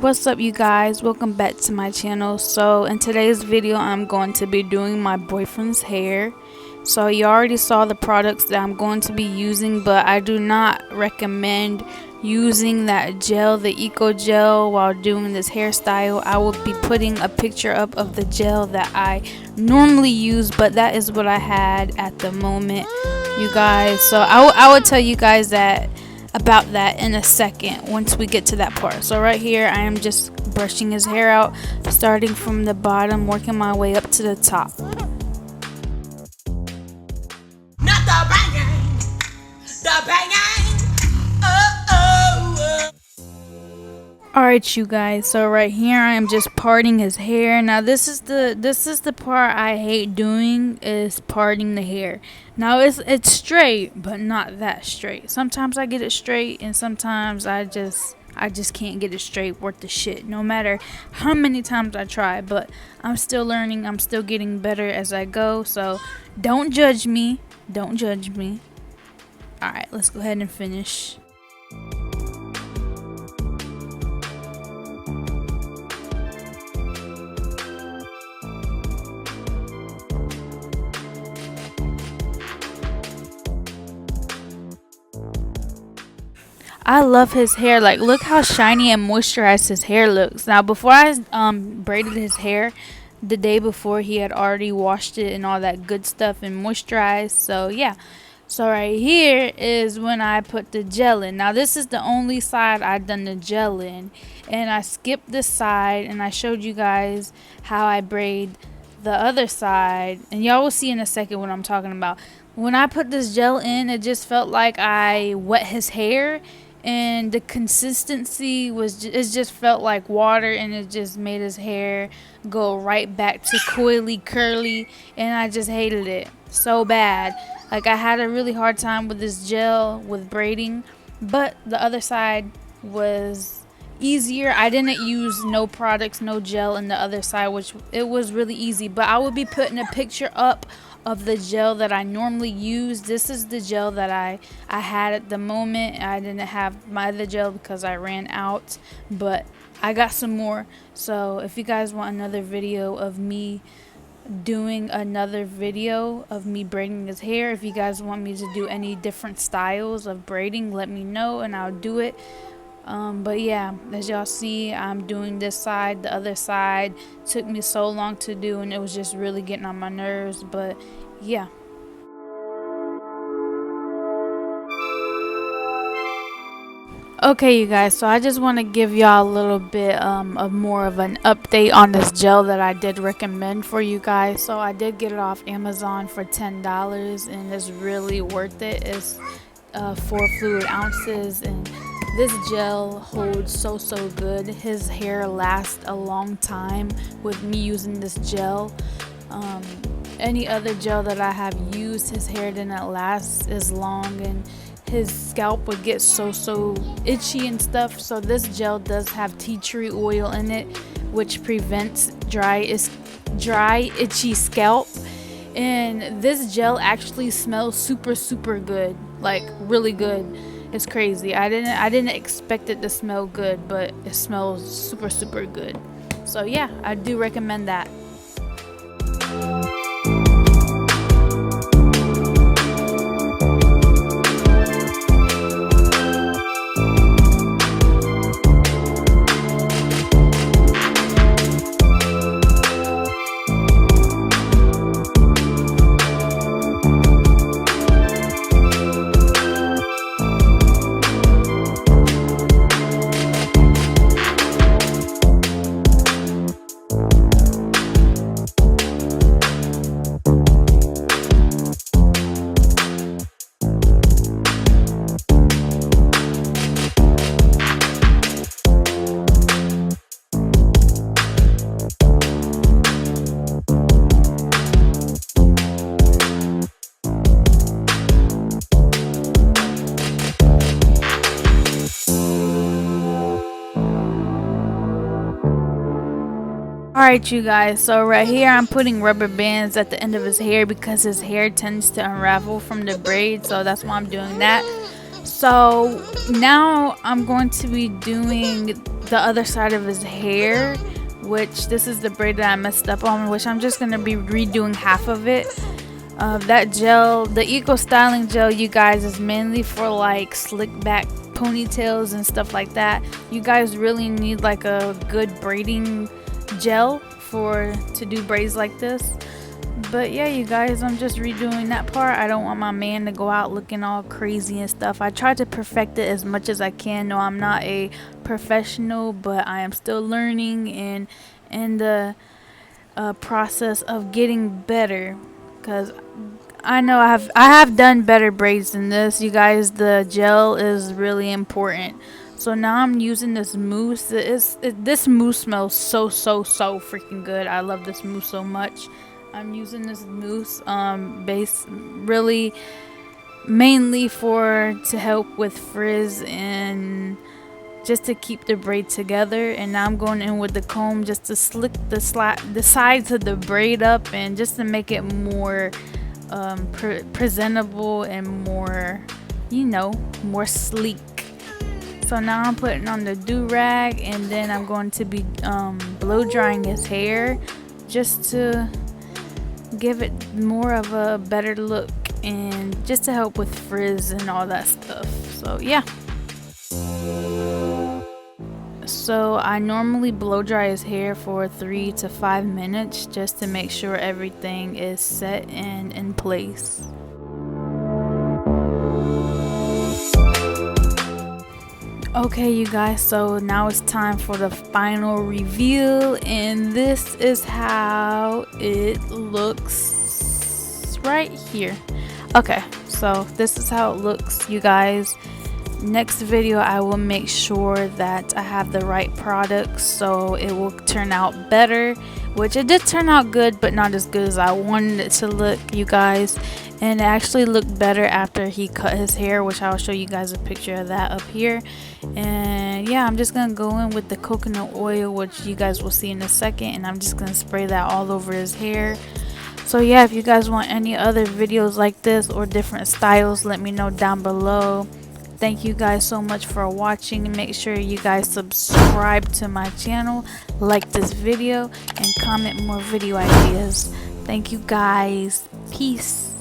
What's up, you guys? Welcome back to my channel. So in today's video I'm going to be doing my boyfriend's hair. So you already saw the products that I'm going to be using, but I do not recommend using that gel, the eco gel, while doing this hairstyle. I will be putting a picture up of the gel that I normally use, but that is what I had at the moment, you guys. So I will tell you guys that about that in a second once we get to that part. So right here I am just brushing his hair out, starting from the bottom, working my way up to the top. Not the banging, the banging. Alright, you guys, so right here I am just parting his hair. Now this is the part I hate doing, is parting the hair. Now it's straight, but not that straight. Sometimes I get it straight and sometimes I just can't get it straight worth the shit, no matter how many times I try. But I'm still learning, I'm still getting better as I go, so don't judge me. Don't judge me. Alright, let's go ahead and finish. I love his hair. Like, look how shiny and moisturized his hair looks. Now, before I braided his hair, the day before, he had already washed it and all that good stuff and moisturized. So yeah. So right here is when I put the gel in. Now this is the only side I've done the gel in, and I skipped this side and I showed you guys how I braid the other side, and y'all will see in a second what I'm talking about. When I put this gel in, it just felt like I wet his hair, and the consistency was it just felt like water, and it just made his hair go right back to coily, curly, and I just hated it so bad. Like, I had a really hard time with this gel with braiding, but the other side was easier. I didn't use no products, no gel in the other side, which it was really easy. But I will be putting a picture up of the gel that I normally use. This is the gel that I had at the moment. I didn't have my other gel because I ran out, but I got some more. So if you guys want another video of me doing another video of me braiding his hair, if you guys want me to do any different styles of braiding, let me know and I'll do it. But yeah, as y'all see, I'm doing this side. The other side took me so long to do, and it was just really getting on my nerves. But yeah. Okay, you guys, so I just want to give y'all a little bit of more of an update on this gel that I did recommend for you guys. So I did get it off Amazon for $10, and it's really worth it. It's 4 fluid ounces, and this gel holds so good. His hair lasts a long time with me using this gel. Any other gel that I have used, his hair didn't last as long, and his scalp would get so itchy and stuff. So this gel does have tea tree oil in it, which prevents dry itchy scalp. And this gel actually smells super good, like really good. It's crazy. I didn't expect it to smell good, but it smells super good. So yeah, I do recommend that. Alright, you guys, so right here I'm putting rubber bands at the end of his hair because his hair tends to unravel from the braid, so that's why I'm doing that. So now I'm going to be doing the other side of his hair, which this is the braid that I messed up on, which I'm just gonna be redoing half of it. That gel, the eco styling gel, you guys, is mainly for like slick back ponytails and stuff like that. You guys really need like a good braiding gel to do braids like this. But yeah, you guys, I'm just redoing that part. I don't want my man to go out looking all crazy and stuff. I try to perfect it as much as I can. No, I'm not a professional, but I am still learning and in the process of getting better, because I know I have done better braids than this. You guys, the gel is really important. So now I'm using this mousse. This mousse smells so freaking good. I love this mousse so much. I'm using this mousse base really mainly to help with frizz and just to keep the braid together. And now I'm going in with the comb just to slick the sides of the braid up and just to make it more presentable and more, more sleek. So now I'm putting on the do-rag, and then I'm going to be blow drying his hair just to give it more of a better look and just to help with frizz and all that stuff. So yeah. So I normally blow dry his hair for 3 to 5 minutes just to make sure everything is set and in place. Okay, you guys, so now it's time for the final reveal, and this is how it looks right here. Okay, so this is how it looks, you guys. Next video I will make sure that I have the right products so it will turn out better, which it did turn out good, but not as good as I wanted it to look, you guys. And it actually looked better after he cut his hair, which I'll show you guys a picture of that up here. And yeah, I'm just gonna go in with the coconut oil, which you guys will see in a second, and I'm just gonna spray that all over his hair. So yeah, if you guys want any other videos like this or different styles, let me know down below. Thank you guys so much for watching. Make sure you guys subscribe to my channel, like this video, and comment more video ideas. Thank you guys. Peace.